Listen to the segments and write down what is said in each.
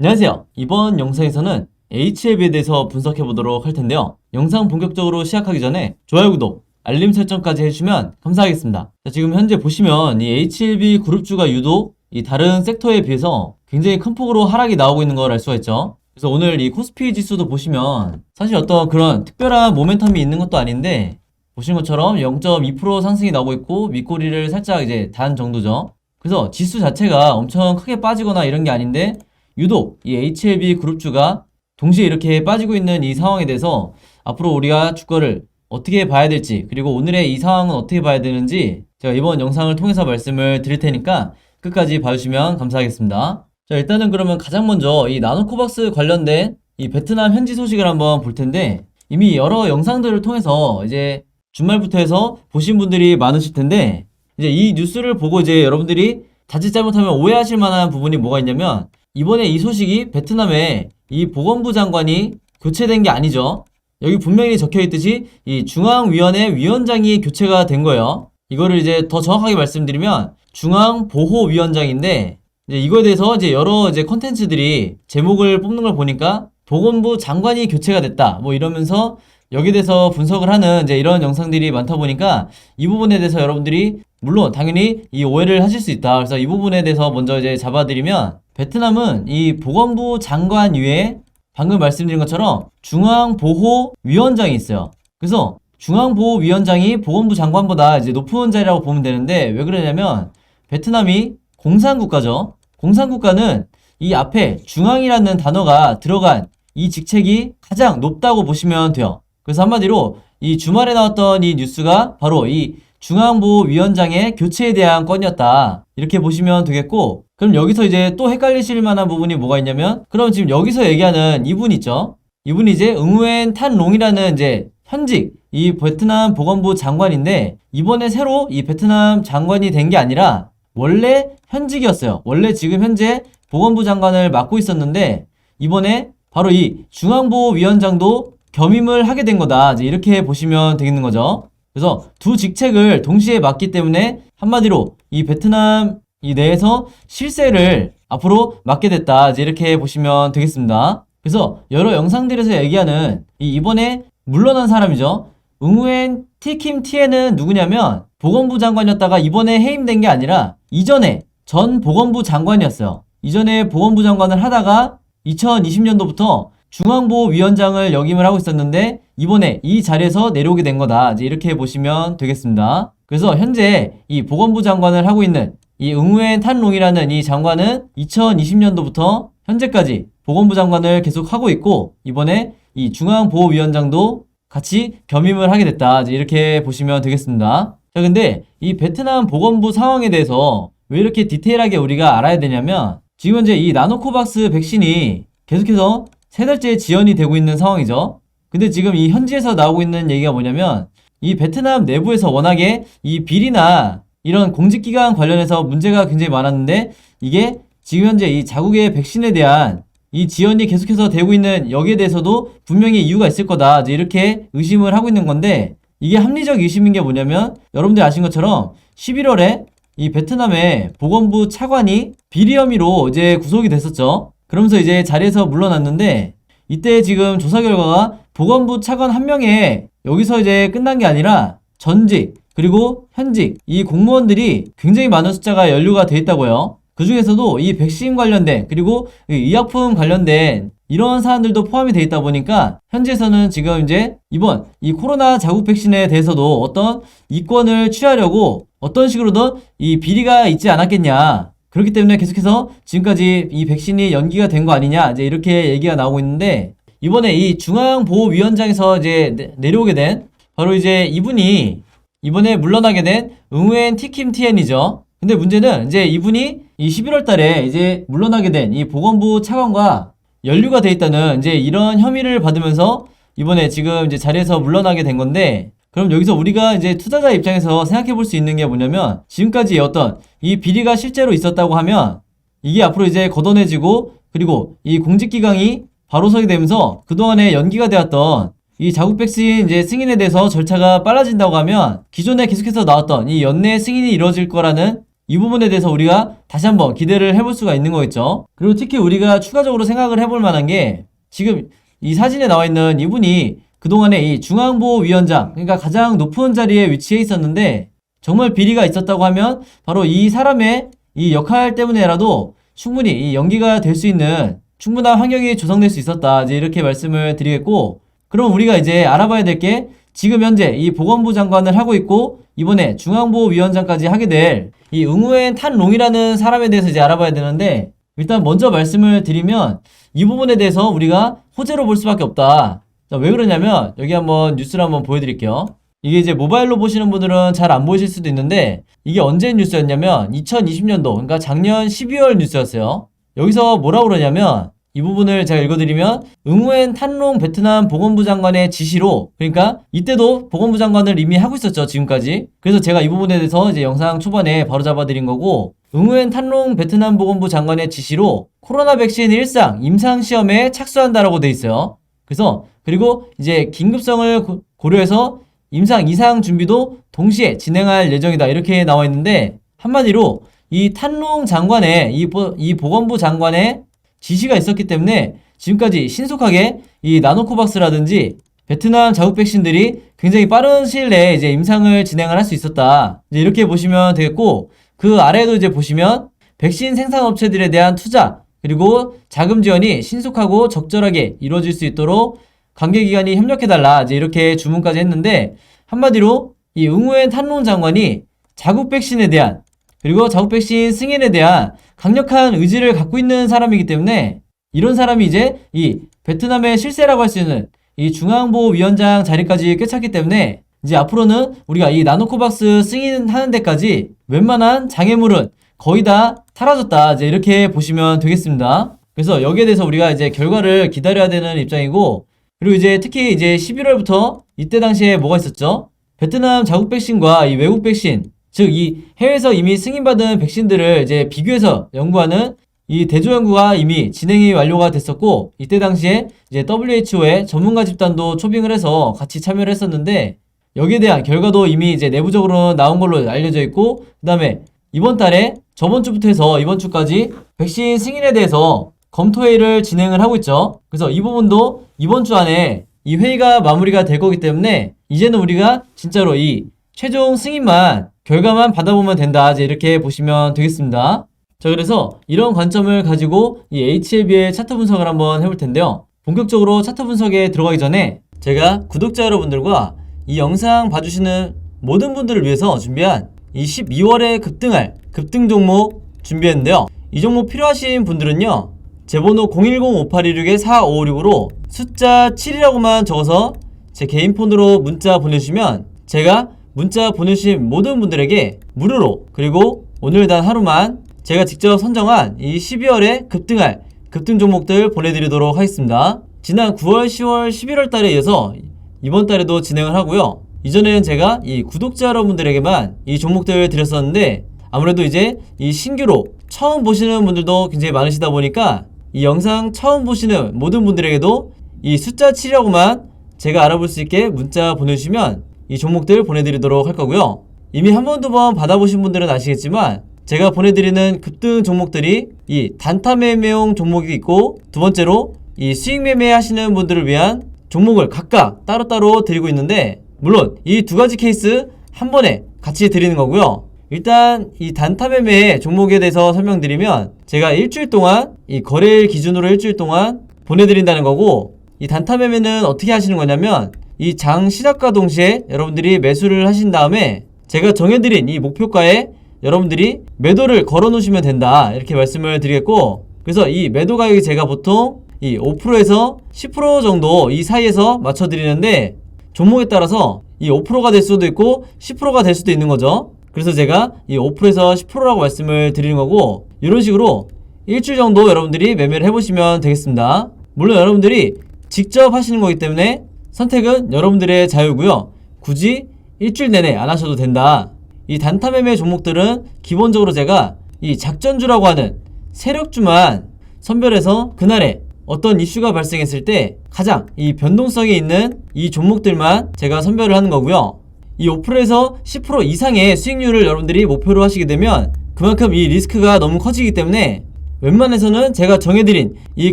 안녕하세요. 이번 영상에서는 HLB에 대해서 분석해 보도록 할 텐데요. 영상 본격적으로 시작하기 전에 좋아요, 구독, 알림 설정까지 해주시면 감사하겠습니다. 자, 지금 현재 보시면 이 HLB 그룹주가 유독 이 다른 섹터에 비해서 굉장히 큰 폭으로 하락이 나오고 있는 걸 알 수가 있죠. 그래서 오늘 이 코스피 지수도 보시면 사실 어떤 그런 특별한 모멘텀이 있는 것도 아닌데 보시는 것처럼 0.2% 상승이 나오고 있고 윗꼬리를 살짝 이제 단 정도죠. 그래서 지수 자체가 엄청 크게 빠지거나 이런 게 아닌데 유독 이 HLB 그룹주가 동시에 이렇게 빠지고 있는 이 상황에 대해서 앞으로 우리가 주가를 어떻게 봐야 될지, 그리고 오늘의 이 상황은 어떻게 봐야 되는지 제가 이번 영상을 통해서 말씀을 드릴 테니까 끝까지 봐주시면 감사하겠습니다. 자, 일단은 그러면 가장 먼저 이 나노코박스 관련된 이 베트남 현지 소식을 한번 볼 텐데, 이미 여러 영상들을 통해서 이제 주말부터 해서 보신 분들이 많으실 텐데, 이제 이 뉴스를 보고 이제 여러분들이 자칫 잘못하면 오해하실 만한 부분이 뭐가 있냐면, 이번에 이 소식이 베트남의 이 보건부 장관이 교체된 게 아니죠. 여기 분명히 적혀 있듯이 이 중앙위원회 위원장이 교체가 된 거예요. 이거를 이제 더 정확하게 말씀드리면 중앙보호위원장인데, 이제 이거에 대해서 이제 여러 이제 컨텐츠들이 제목을 뽑는 걸 보니까 보건부 장관이 교체가 됐다 뭐 이러면서 여기에 대해서 분석을 하는 이제 이런 영상들이 많다 보니까 이 부분에 대해서 여러분들이 물론 당연히 이 오해를 하실 수 있다. 그래서 이 부분에 대해서 먼저 이제 잡아드리면, 베트남은 이 보건부 장관 위에 방금 말씀드린 것처럼 중앙보호위원장이 있어요. 그래서 중앙보호위원장이 보건부 장관보다 이제 높은 자리라고 보면 되는데, 왜 그러냐면 베트남이 공산국가죠. 공산국가는 이 앞에 중앙이라는 단어가 들어간 이 직책이 가장 높다고 보시면 돼요. 그래서 한마디로 이 주말에 나왔던 이 뉴스가 바로 이 중앙보호위원장의 교체에 대한 건이었다, 이렇게 보시면 되겠고, 그럼 여기서 이제 또 헷갈리실 만한 부분이 뭐가 있냐면, 그럼 지금 여기서 얘기하는 이분 있죠? 이분이 이제 응우엔 탄롱이라는 이제 현직 이 베트남 보건부 장관인데, 이번에 새로 이 베트남 장관이 된 게 아니라 원래 현직이었어요. 원래 지금 현재 보건부 장관을 맡고 있었는데 이번에 바로 이 중앙보호위원장도 겸임을 하게 된 거다, 이제 이렇게 보시면 되겠는 거죠. 그래서 두 직책을 동시에 맡기 때문에 한마디로 이 베트남 이 내에서 실세를 앞으로 맡게 됐다, 이제 이렇게 보시면 되겠습니다. 그래서 여러 영상들에서 얘기하는 이번에 물러난 사람이죠. 응우엔 티킴 티에는 누구냐면 보건부 장관이었다가 이번에 해임된 게 아니라 이전에 전 보건부 장관이었어요. 이전에 보건부 장관을 하다가 2020년도부터 중앙보호위원장을 역임을 하고 있었는데 이번에 이 자리에서 내려오게 된 거다, 이제 이렇게 보시면 되겠습니다. 그래서 현재 이 보건부 장관을 하고 있는 이 응우엔 탄롱이라는 이 장관은 2020년도부터 현재까지 보건부 장관을 계속 하고 있고, 이번에 이 중앙보호위원장도 같이 겸임을 하게 됐다, 이제 이렇게 보시면 되겠습니다. 자, 근데 이 베트남 보건부 상황에 대해서 왜 이렇게 디테일하게 우리가 알아야 되냐면, 지금 현재 이 나노코박스 백신이 계속해서 3달째 지연이 되고 있는 상황이죠. 근데 지금 이 현지에서 나오고 있는 얘기가 뭐냐면, 이 베트남 내부에서 워낙에 이 비리나 이런 공직기관 관련해서 문제가 굉장히 많았는데, 이게 지금 현재 이 자국의 백신에 대한 이 지연이 계속해서 되고 있는 여기에 대해서도 분명히 이유가 있을 거다, 이제 이렇게 의심을 하고 있는 건데, 이게 합리적 의심인 게 뭐냐면, 여러분들 아신 것처럼 11월에 이 베트남의 보건부 차관이 비리 혐의로 이제 구속이 됐었죠. 그러면서 이제 자리에서 물러났는데, 이때 지금 조사 결과가 보건부 차관 한 명에 여기서 이제 끝난 게 아니라 전직 그리고 현직 이 공무원들이 굉장히 많은 숫자가 연루가 돼 있다고요. 그 중에서도 이 백신 관련된 그리고 이 의약품 관련된 이런 사안들도 포함이 돼 있다 보니까 현지에서는 지금 이제 이번 이 코로나 자국 백신에 대해서도 어떤 이권을 취하려고 어떤 식으로든 이 비리가 있지 않았겠냐, 그렇기 때문에 계속해서 지금까지 이 백신이 연기가 된 거 아니냐, 이제 이렇게 얘기가 나오고 있는데, 이번에 이 중앙보호위원장에서 이제 내려오게 된 바로 이제 이분이 이번에 물러나게 된 응우엔 티킴 티엔이죠. 근데 문제는 이제 이분이 이 11월 달에 이제 물러나게 된 이 보건부 차관과 연루가 돼 있다는 이제 이런 혐의를 받으면서 이번에 지금 이제 자리에서 물러나게 된 건데, 그럼 여기서 우리가 이제 투자자 입장에서 생각해 볼 수 있는 게 뭐냐면, 지금까지 어떤 이 비리가 실제로 있었다고 하면 이게 앞으로 이제 걷어내지고, 그리고 이 공직기강이 바로 서게 되면서 그동안에 연기가 되었던 이 자국 백신 이제 승인에 대해서 절차가 빨라진다고 하면 기존에 계속해서 나왔던 이 연내 승인이 이루어질 거라는 이 부분에 대해서 우리가 다시 한번 기대를 해볼 수가 있는 거겠죠. 그리고 특히 우리가 추가적으로 생각을 해볼 만한 게 지금 이 사진에 나와 있는 이분이 그동안에 이 중앙보위원장, 그러니까 가장 높은 자리에 위치해 있었는데 정말 비리가 있었다고 하면 바로 이 사람의 이 역할 때문에라도 충분히 이 연기가 될 수 있는 충분한 환경이 조성될 수 있었다. 이제 이렇게 말씀을 드리겠고, 그럼 우리가 이제 알아봐야 될 게 지금 현재 이 보건부 장관을 하고 있고 이번에 중앙보위원장까지 하게 될 이 응우엔 탄롱이라는 사람에 대해서 이제 알아봐야 되는데, 일단 먼저 말씀을 드리면 이 부분에 대해서 우리가 호재로 볼 수밖에 없다. 자, 왜 그러냐면 여기 한번 뉴스를 한번 보여드릴게요. 이게 이제 모바일로 보시는 분들은 잘 안 보이실 수도 있는데 이게 언제 뉴스였냐면 2020년도, 그러니까 작년 12월 뉴스였어요. 여기서 뭐라고 그러냐면 이 부분을 제가 읽어드리면 응우엔 탄롱 베트남 보건부 장관의 지시로, 그러니까 이때도 보건부 장관을 이미 하고 있었죠, 지금까지. 그래서 제가 이 부분에 대해서 이제 영상 초반에 바로 잡아드린 거고, 응우엔 탄롱 베트남 보건부 장관의 지시로 코로나 백신 일상 임상 시험에 착수한다라고 돼 있어요. 그래서 그리고 이제 긴급성을 고려해서 임상 이상 준비도 동시에 진행할 예정이다, 이렇게 나와 있는데, 한마디로 이 탄롱 장관의 이 보건부 장관의 지시가 있었기 때문에 지금까지 신속하게 이 나노코박스라든지 베트남 자국 백신들이 굉장히 빠른 시일 내에 이제 임상을 진행을 할 수 있었다. 이제 이렇게 보시면 되겠고, 그 아래에도 이제 보시면 백신 생산 업체들에 대한 투자 그리고 자금 지원이 신속하고 적절하게 이루어질 수 있도록 관계기관이 협력해달라, 이제 이렇게 주문까지 했는데, 한마디로 이 응우엔 탄롱 장관이 자국 백신에 대한 그리고 자국 백신 승인에 대한 강력한 의지를 갖고 있는 사람이기 때문에 이런 사람이 이제 이 베트남의 실세라고 할 수 있는 이 중앙보위원장 자리까지 꿰찼기 때문에 이제 앞으로는 우리가 이 나노코박스 승인하는 데까지 웬만한 장애물은 거의 다 사라졌다, 이제 이렇게 보시면 되겠습니다. 그래서 여기에 대해서 우리가 이제 결과를 기다려야 되는 입장이고, 그리고 이제 특히 이제 11월부터 이때 당시에 뭐가 있었죠? 베트남 자국 백신과 이 외국 백신, 즉 이 해외에서 이미 승인받은 백신들을 이제 비교해서 연구하는 이 대조 연구가 이미 진행이 완료가 됐었고, 이때 당시에 이제 WHO의 전문가 집단도 초빙을 해서 같이 참여를 했었는데, 여기에 대한 결과도 이미 이제 내부적으로 나온 걸로 알려져 있고, 그 다음에 이번 달에 저번 주부터 해서 이번 주까지 백신 승인에 대해서 검토회의를 진행을 하고 있죠. 그래서 이 부분도 이번 주 안에 이 회의가 마무리가 될 거기 때문에 이제는 우리가 진짜로 이 최종 승인만 결과만 받아보면 된다, 이제 이렇게 보시면 되겠습니다. 자, 그래서 이런 관점을 가지고 이 HLB의 차트 분석을 한번 해볼 텐데요. 본격적으로 차트 분석에 들어가기 전에 제가 구독자 여러분들과 이 영상 봐주시는 모든 분들을 위해서 준비한 이 12월에 급등할 급등 종목 준비했는데요. 이 종목 필요하신 분들은요, 제 번호 010-5816-4556으로 숫자 7이라고만 적어서 제 개인 폰으로 문자 보내주시면 제가 문자 보내주신 모든 분들에게 무료로, 그리고 오늘 단 하루만 제가 직접 선정한 이 12월에 급등할 급등 종목들 보내드리도록 하겠습니다. 지난 9월, 10월, 11월 달에 이어서 이번 달에도 진행을 하고요. 이전에는 제가 이 구독자 여러분들에게만 이 종목들을 드렸었는데, 아무래도 이제 이 신규로 처음 보시는 분들도 굉장히 많으시다 보니까 이 영상 처음 보시는 모든 분들에게도 이 숫자 7이라고만 제가 알아볼 수 있게 문자 보내주시면 이 종목들 보내드리도록 할 거고요. 이미 한 번, 두 번 받아보신 분들은 아시겠지만 제가 보내드리는 급등 종목들이 이 단타 매매용 종목이 있고, 두 번째로 이 수익 매매 하시는 분들을 위한 종목을 각각 따로따로 드리고 있는데, 물론 이 두 가지 케이스 한 번에 같이 드리는 거고요. 일단 이 단타 매매 종목에 대해서 설명드리면 제가 일주일 동안 이 거래일 기준으로 일주일 동안 보내드린다는 거고, 이 단타 매매는 어떻게 하시는 거냐면 이 장 시작과 동시에 여러분들이 매수를 하신 다음에 제가 정해드린 이 목표가에 여러분들이 매도를 걸어 놓으시면 된다, 이렇게 말씀을 드리겠고, 그래서 이 매도 가격이 제가 보통 이 5%에서 10% 정도 이 사이에서 맞춰 드리는데, 종목에 따라서 이 5%가 될 수도 있고 10%가 될 수도 있는 거죠. 그래서 제가 이 5%에서 10%라고 말씀을 드리는 거고, 이런 식으로 일주일 정도 여러분들이 매매를 해보시면 되겠습니다. 물론 여러분들이 직접 하시는 거기 때문에 선택은 여러분들의 자유고요. 굳이 일주일 내내 안 하셔도 된다. 이 단타 매매 종목들은 기본적으로 제가 이 작전주라고 하는 세력주만 선별해서 그날에 어떤 이슈가 발생했을 때 가장 이 변동성이 있는 이 종목들만 제가 선별을 하는 거고요. 이 5%에서 10% 이상의 수익률을 여러분들이 목표로 하시게 되면 그만큼 이 리스크가 너무 커지기 때문에 웬만해서는 제가 정해드린 이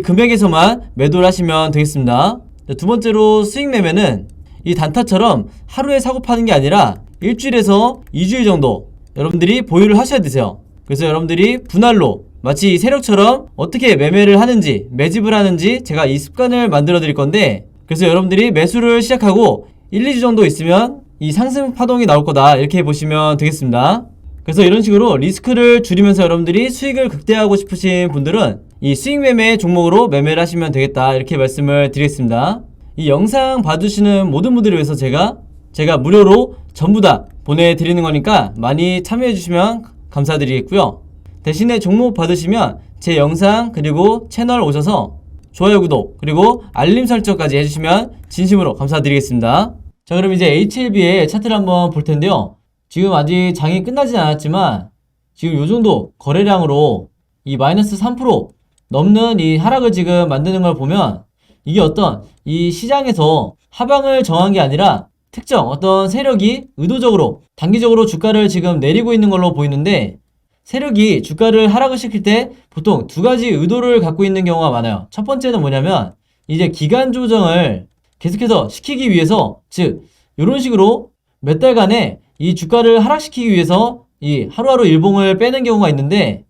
금액에서만 매도를 하시면 되겠습니다. 두 번째로 수익 매매는 이 단타처럼 하루에 사고 파는 게 아니라 일주일에서 2주일 정도 여러분들이 보유를 하셔야 되세요. 그래서 여러분들이 분할로 마치 이 세력처럼 어떻게 매매를 하는지, 매집을 하는지 제가 이 습관을 만들어 드릴 건데, 그래서 여러분들이 매수를 시작하고 1, 2주 정도 있으면 이 상승 파동이 나올 거다, 이렇게 보시면 되겠습니다. 그래서 이런 식으로 리스크를 줄이면서 여러분들이 수익을 극대화하고 싶으신 분들은 이 수익 매매 종목으로 매매를 하시면 되겠다, 이렇게 말씀을 드리겠습니다. 이 영상 봐주시는 모든 분들을 위해서 제가 무료로 전부 다 보내드리는 거니까 많이 참여해 주시면 감사드리겠고요. 대신에 종목 받으시면 제 영상 그리고 채널 오셔서 좋아요, 구독 그리고 알림 설정까지 해주시면 진심으로 감사드리겠습니다. 자, 그럼 이제 HLB의 차트를 한번 볼 텐데요. 지금 아직 장이 끝나진 않았지만 지금 요정도 거래량으로 이 마이너스 3% 넘는 이 하락을 지금 만드는 걸 보면 이게 어떤 이 시장에서 하방을 정한 게 아니라 특정 어떤 세력이 의도적으로 단기적으로 주가를 지금 내리고 있는 걸로 보이는데, 세력이 주가를 하락을 시킬 때 보통 두 가지 의도를 갖고 있는 경우가 많아요. 첫 번째는 뭐냐면 이제 기간 조정을 계속해서 시키기 위해서, 즉 이런 식으로 몇 달간의 이 주가를 하락시키기 위해서 이 하루하루 일봉을 빼는 경우가 있는데,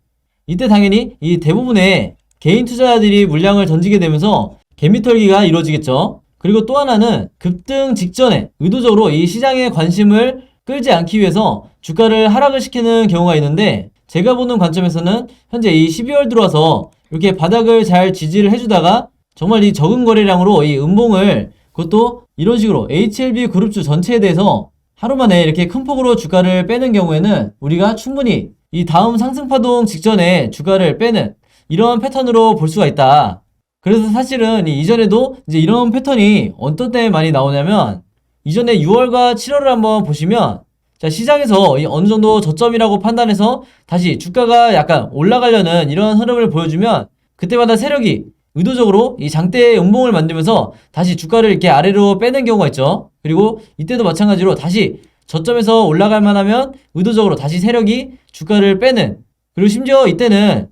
이때 당연히 이 대부분의 개인 투자자들이 물량을 던지게 되면서 개미털기가 이루어지겠죠. 그리고 또 하나는 급등 직전에 의도적으로 이 시장의 관심을 끌지 않기 위해서 주가를 하락을 시키는 경우가 있는데, 제가 보는 관점에서는 현재 이 12월 들어와서 이렇게 바닥을 잘 지지를 해주다가 정말 이 적은 거래량으로 이 음봉을, 그것도 이런 식으로 HLB 그룹주 전체에 대해서 하루 만에 이렇게 큰 폭으로 주가를 빼는 경우에는 우리가 충분히 이 다음 상승파동 직전에 주가를 빼는 이런 패턴으로 볼 수가 있다. 그래서 사실은 이전에도 이제 이런 패턴이 어떤 때 많이 나오냐면, 이전에 6월과 7월을 한번 보시면, 자, 시장에서 어느 정도 저점이라고 판단해서 다시 주가가 약간 올라가려는 이런 흐름을 보여주면 그때마다 세력이 의도적으로 이 장대의 음봉을 만들면서 다시 주가를 이렇게 아래로 빼는 경우가 있죠. 그리고 이때도 마찬가지로 다시 저점에서 올라갈 만하면 의도적으로 다시 세력이 주가를 빼는, 그리고 심지어 이때는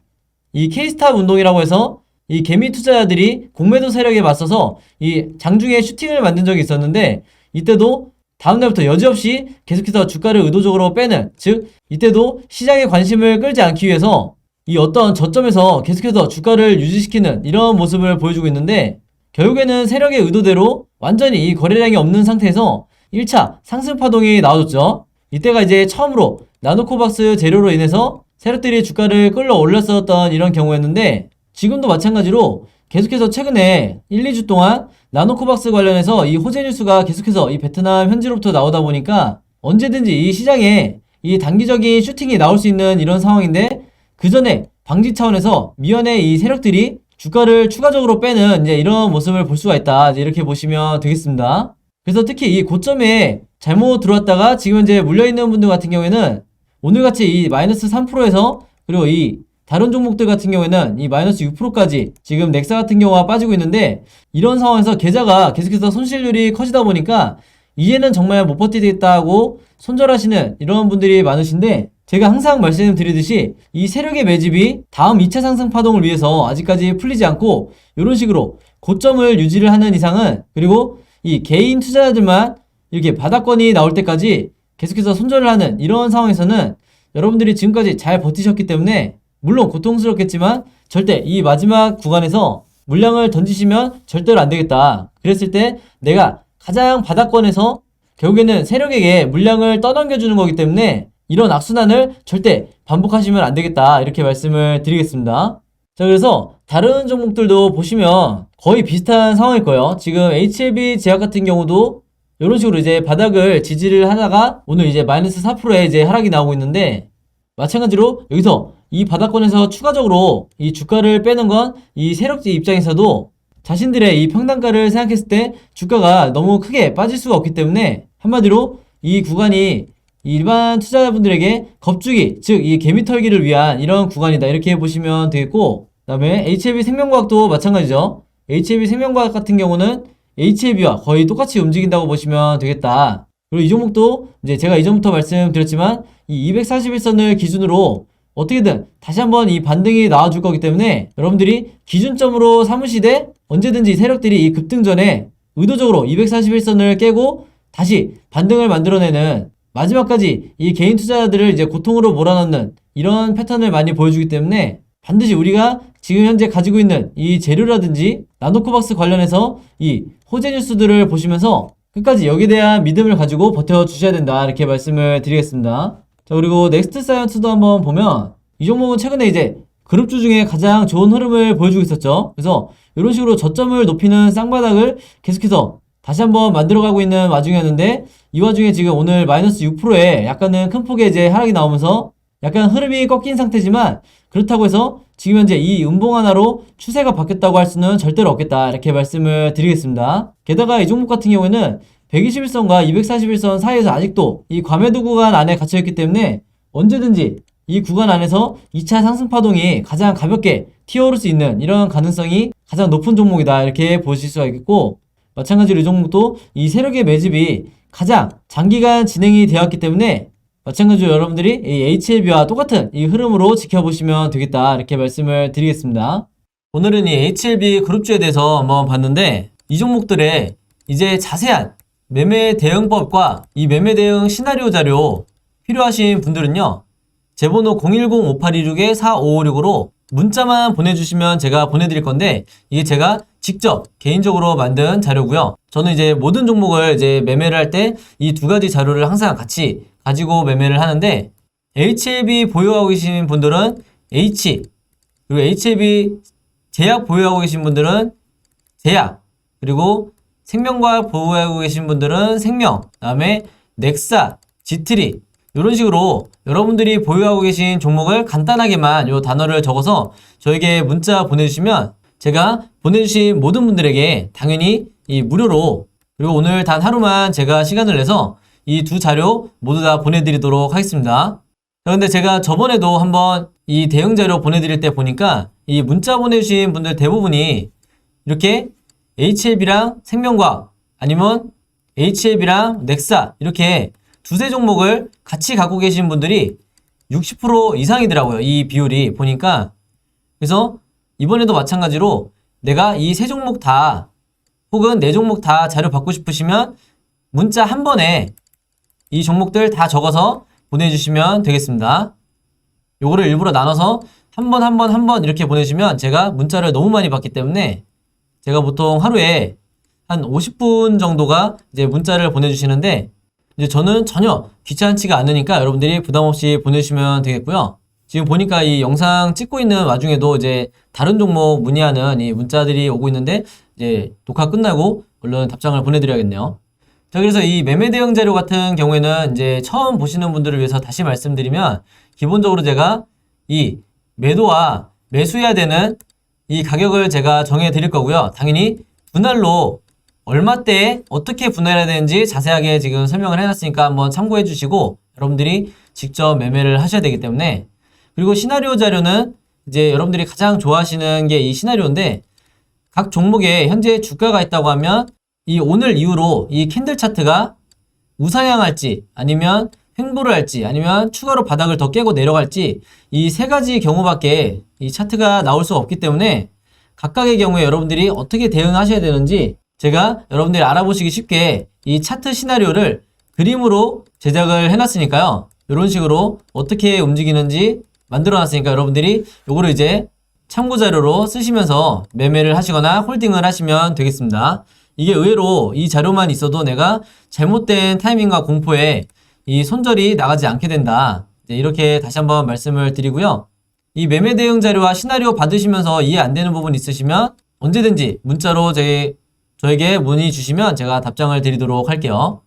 이 K스탑 운동이라고 해서 이 개미 투자자들이 공매도 세력에 맞서서 이 장중에 슈팅을 만든 적이 있었는데, 이때도 다음날부터 여지없이 계속해서 주가를 의도적으로 빼는, 즉 이때도 시장의 관심을 끌지 않기 위해서 이 어떤 저점에서 계속해서 주가를 유지시키는 이런 모습을 보여주고 있는데, 결국에는 세력의 의도대로 완전히 이 거래량이 없는 상태에서 1차 상승 파동이 나와줬죠. 이때가 이제 처음으로 나노코박스 재료로 인해서 세력들이 주가를 끌어 올렸었던 이런 경우였는데, 지금도 마찬가지로 계속해서 최근에 1, 2주 동안 나노코박스 관련해서 이 호재 뉴스가 계속해서 이 베트남 현지로부터 나오다 보니까 언제든지 이 시장에 이 단기적인 슈팅이 나올 수 있는 이런 상황인데, 그 전에 방지 차원에서 미연의 이 세력들이 주가를 추가적으로 빼는 이제 이런 모습을 볼 수가 있다, 이제 이렇게 보시면 되겠습니다. 그래서 특히 이 고점에 잘못 들어왔다가 지금 이제 물려있는 분들 같은 경우에는 오늘같이 이 마이너스 3%에서 그리고 이 다른 종목들 같은 경우에는 이 마이너스 6%까지 지금 넥사 같은 경우가 빠지고 있는데, 이런 상황에서 계좌가 계속해서 손실률이 커지다 보니까 이제는 정말 못 버티겠다 하고 손절하시는 이런 분들이 많으신데, 제가 항상 말씀드리듯이 이 세력의 매집이 다음 2차 상승 파동을 위해서 아직까지 풀리지 않고 이런 식으로 고점을 유지를 하는 이상은, 그리고 이 개인 투자자들만 이렇게 바닥권이 나올 때까지 계속해서 손절을 하는 이런 상황에서는 여러분들이 지금까지 잘 버티셨기 때문에 물론 고통스럽겠지만 절대 이 마지막 구간에서 물량을 던지시면 절대로 안 되겠다. 그랬을 때 내가 가장 바닥권에서 결국에는 세력에게 물량을 떠넘겨주는 거기 때문에 이런 악순환을 절대 반복하시면 안 되겠다, 이렇게 말씀을 드리겠습니다. 자, 그래서 다른 종목들도 보시면 거의 비슷한 상황일 거예요. 지금 HLB 제약 같은 경우도 이런 식으로 이제 바닥을 지지를 하다가 오늘 이제 마이너스 4%에 이제 하락이 나오고 있는데, 마찬가지로 여기서 이 바닥권에서 추가적으로 이 주가를 빼는 건 이 세력지 입장에서도 자신들의 이 평단가를 생각했을 때 주가가 너무 크게 빠질 수가 없기 때문에, 한마디로 이 구간이 일반 투자자분들에게 겁주기, 즉 이 개미털기를 위한 이런 구간이다, 이렇게 보시면 되겠고, 그 다음에 HLB 생명과학도 마찬가지죠. HLB 생명과학 같은 경우는 HLB와 거의 똑같이 움직인다고 보시면 되겠다. 그리고 이 종목도 이제 제가 이전부터 말씀드렸지만 이 241선을 기준으로 어떻게든 다시 한번 이 반등이 나와줄 거기 때문에 여러분들이 기준점으로 삼으시되 언제든지 세력들이 이 급등전에 의도적으로 241선을 깨고 다시 반등을 만들어내는 마지막까지 이 개인 투자자들을 이제 고통으로 몰아넣는 이런 패턴을 많이 보여주기 때문에 반드시 우리가 지금 현재 가지고 있는 이 재료라든지 나노코박스 관련해서 이 호재 뉴스들을 보시면서 끝까지 여기에 대한 믿음을 가지고 버텨주셔야 된다, 이렇게 말씀을 드리겠습니다. 자, 그리고 넥스트 사이언스도 한번 보면 이 종목은 최근에 이제 그룹주 중에 가장 좋은 흐름을 보여주고 있었죠. 그래서 이런 식으로 저점을 높이는 쌍바닥을 계속해서 다시 한번 만들어가고 있는 와중이었는데, 이 와중에 지금 오늘 마이너스 6%에 약간은 큰 폭의 이제 하락이 나오면서 약간 흐름이 꺾인 상태지만, 그렇다고 해서 지금 현재 이 음봉 하나로 추세가 바뀌었다고 할 수는 절대로 없겠다, 이렇게 말씀을 드리겠습니다. 게다가 이 종목 같은 경우에는 121선과 241선 사이에서 아직도 이 과매도 구간 안에 갇혀있기 때문에 언제든지 이 구간 안에서 2차 상승 파동이 가장 가볍게 튀어오를 수 있는 이런 가능성이 가장 높은 종목이다, 이렇게 보실 수가 있겠고, 마찬가지로 이 종목도 이 세력의 매집이 가장 장기간 진행이 되었기 때문에 마찬가지로 여러분들이 이 HLB와 똑같은 이 흐름으로 지켜보시면 되겠다, 이렇게 말씀을 드리겠습니다. 오늘은 이 HLB 그룹주에 대해서 한번 봤는데, 이 종목들의 이제 자세한 매매 대응법과 이 매매 대응 시나리오 자료 필요하신 분들은요, 제 번호 010-5826-4556으로 문자만 보내주시면 제가 보내드릴 건데, 이게 제가 직접 개인적으로 만든 자료고요. 저는 이제 모든 종목을 이제 매매를 할 때 이 두 가지 자료를 항상 같이 가지고 매매를 하는데, HLB 보유하고 계신 분들은 H, 그리고 HLB 제약 보유하고 계신 분들은 제약, 그리고 생명과학 보유하고 계신 분들은 생명, 그 다음에 넥사, 지트리, 이런 식으로 여러분들이 보유하고 계신 종목을 간단하게만 요 단어를 적어서 저에게 문자 보내주시면 제가 보내주신 모든 분들에게 당연히 이 무료로, 그리고 오늘 단 하루만 제가 시간을 내서 이 두 자료 모두 다 보내드리도록 하겠습니다. 그런데 제가 저번에도 한번 이 대응 자료 보내드릴 때 보니까 이 문자 보내주신 분들 대부분이 이렇게 HLB랑 생명과학 아니면 HLB랑 넥사 이렇게 두세 종목을 같이 갖고 계신 분들이 60% 이상이더라고요, 이 비율이 보니까. 그래서 이번에도 마찬가지로 내가 이 세 종목 다 혹은 네 종목 다 자료 받고 싶으시면 문자 한 번에 이 종목들 다 적어서 보내주시면 되겠습니다. 요거를 일부러 나눠서 한 번 이렇게 보내주시면 제가 문자를 너무 많이 받기 때문에 제가 보통 하루에 한 50분 정도가 이제 문자를 보내주시는데, 이제 저는 전혀 귀찮지가 않으니까 여러분들이 부담없이 보내주시면 되겠고요. 지금 보니까 이 영상 찍고 있는 와중에도 이제 다른 종목 문의하는 이 문자들이 오고 있는데, 이제 녹화 끝나고 얼른 답장을 보내드려야겠네요. 자, 그래서 이 매매 대응 자료 같은 경우에는 이제 처음 보시는 분들을 위해서 다시 말씀드리면, 기본적으로 제가 이 매도와 매수해야 되는 이 가격을 제가 정해 드릴 거고요. 당연히 분할로 얼마대에 어떻게 분할해야 되는지 자세하게 지금 설명을 해놨으니까 한번 참고해 주시고 여러분들이 직접 매매를 하셔야 되기 때문에. 그리고 시나리오 자료는 이제 여러분들이 가장 좋아하시는 게 이 시나리오인데, 각 종목에 현재 주가가 있다고 하면 이 오늘 이후로 이 캔들 차트가 우상향할지 아니면 횡보를 할지 아니면 추가로 바닥을 더 깨고 내려갈지, 이 세 가지 경우밖에 이 차트가 나올 수가 없기 때문에 각각의 경우에 여러분들이 어떻게 대응하셔야 되는지 제가 여러분들이 알아보시기 쉽게 이 차트 시나리오를 그림으로 제작을 해놨으니까요. 이런 식으로 어떻게 움직이는지 만들어놨으니까 여러분들이 요거를 이제 참고자료로 쓰시면서 매매를 하시거나 홀딩을 하시면 되겠습니다. 이게 의외로 이 자료만 있어도 내가 잘못된 타이밍과 공포에 이 손절이 나가지 않게 된다, 이렇게 다시 한번 말씀을 드리고요. 이 매매 대응 자료와 시나리오 받으시면서 이해 안 되는 부분 있으시면 언제든지 문자로 저에게 문의 주시면 제가 답장을 드리도록 할게요.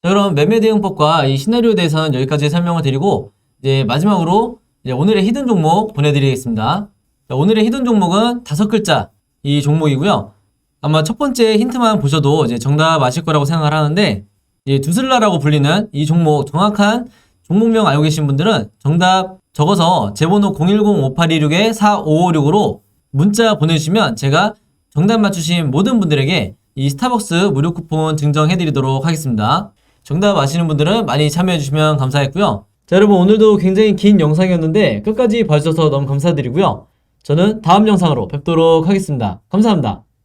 자, 그럼 매매 대응법과 이 시나리오에 대해서는 여기까지 설명을 드리고, 이제 마지막으로 이제 오늘의 히든 종목 보내드리겠습니다. 자, 오늘의 히든 종목은 5글자 이 종목이고요. 아마 첫 번째 힌트만 보셔도 이제 정답 아실 거라고 생각을 하는데, 이제 두슬라라고 불리는 이 종목 정확한 종목명 알고 계신 분들은 정답 적어서 제 번호 010-5826-4556으로 문자 보내주시면 제가 정답 맞추신 모든 분들에게 이 스타벅스 무료 쿠폰 증정해드리도록 하겠습니다. 정답 아시는 분들은 많이 참여해주시면 감사했고요. 자, 여러분 오늘도 굉장히 긴 영상이었는데 끝까지 봐주셔서 너무 감사드리고요. 저는 다음 영상으로 뵙도록 하겠습니다. 감사합니다.